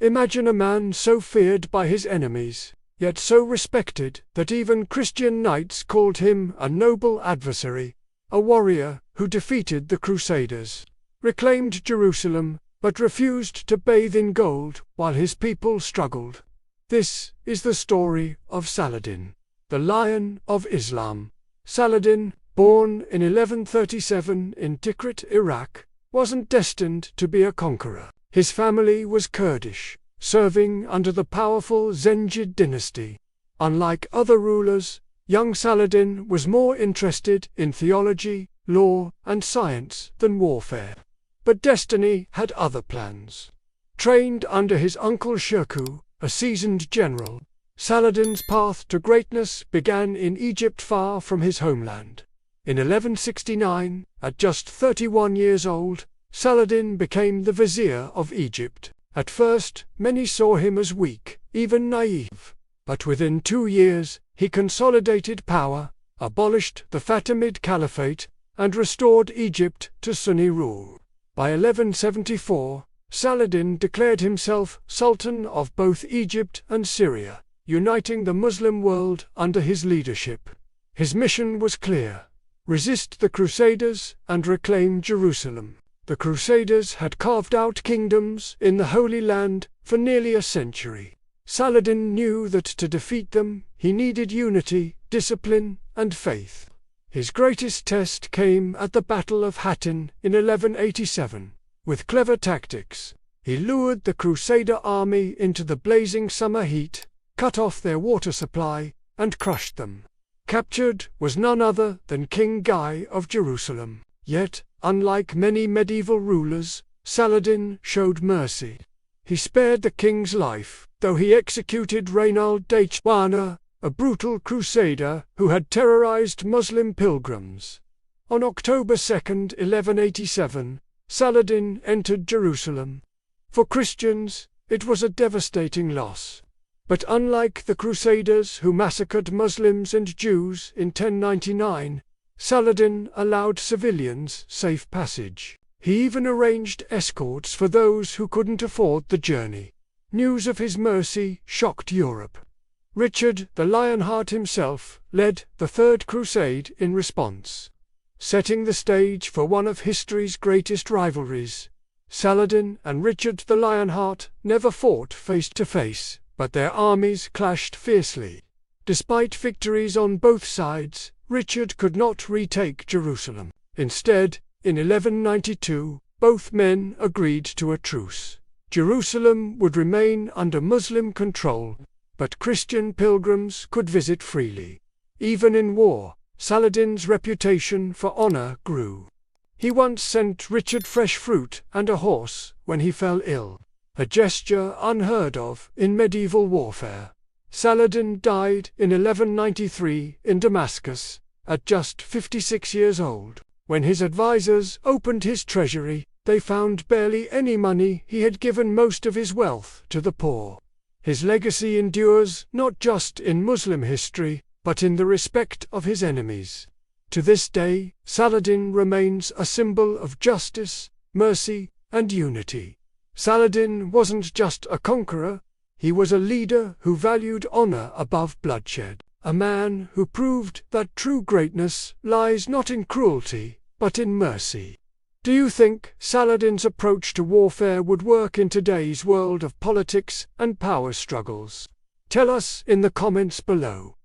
Imagine a man so feared by his enemies, yet so respected that even Christian knights called him a noble adversary, a warrior who defeated the Crusaders, reclaimed Jerusalem, but refused to bathe in gold while his people struggled. This is the story of Saladin, the Lion of Islam. Saladin, born in 1137 in Tikrit, Iraq, wasn't destined to be a conqueror. His family was Kurdish, serving under the powerful Zengid dynasty. Unlike other rulers, young Saladin was more interested in theology, law, and science than warfare. But destiny had other plans. Trained under his uncle Shirkuh, a seasoned general, Saladin's path to greatness began in Egypt far from his homeland. In 1169, at just 31 years old, Saladin became the vizier of Egypt. At first, many saw him as weak, even naive. But within 2 years, he consolidated power, abolished the Fatimid Caliphate, and restored Egypt to Sunni rule. By 1174, Saladin declared himself Sultan of both Egypt and Syria, uniting the Muslim world under his leadership. His mission was clear: resist the Crusaders and reclaim Jerusalem. The Crusaders had carved out kingdoms in the Holy Land for nearly a century. Saladin knew that to defeat them, he needed unity, discipline, and faith. His greatest test came at the Battle of Hattin in 1187. With clever tactics, he lured the Crusader army into the blazing summer heat, cut off their water supply, and crushed them. Captured was none other than King Guy of Jerusalem. Yet, unlike many medieval rulers, Saladin showed mercy. He spared the king's life, though he executed Reynald Dachwana, a brutal crusader who had terrorized Muslim pilgrims. On October 2, 1187, Saladin entered Jerusalem. For Christians, it was a devastating loss. But unlike the Crusaders who massacred Muslims and Jews in 1099, Saladin allowed civilians safe passage. He even arranged escorts for those who couldn't afford the journey. News of his mercy shocked Europe. Richard the Lionheart himself led the Third Crusade in response. Setting the stage for one of history's greatest rivalries, Saladin and Richard the Lionheart never fought face to face, but their armies clashed fiercely. Despite victories on both sides, Richard could not retake Jerusalem. Instead, in 1192, both men agreed to a truce. Jerusalem would remain under Muslim control, but Christian pilgrims could visit freely. Even in war, Saladin's reputation for honor grew. He once sent Richard fresh fruit and a horse when he fell ill, a gesture unheard of in medieval warfare. Saladin died in 1193 in Damascus, at just 56 years old. When his advisors opened his treasury, they found barely any money. He had given most of his wealth to the poor. His legacy endures not just in Muslim history, but in the respect of his enemies. To this day, Saladin remains a symbol of justice, mercy, and unity. Saladin wasn't just a conqueror, he was a leader who valued honor above bloodshed, a man who proved that true greatness lies not in cruelty, but in mercy. Do you think Saladin's approach to warfare would work in today's world of politics and power struggles? Tell us in the comments below.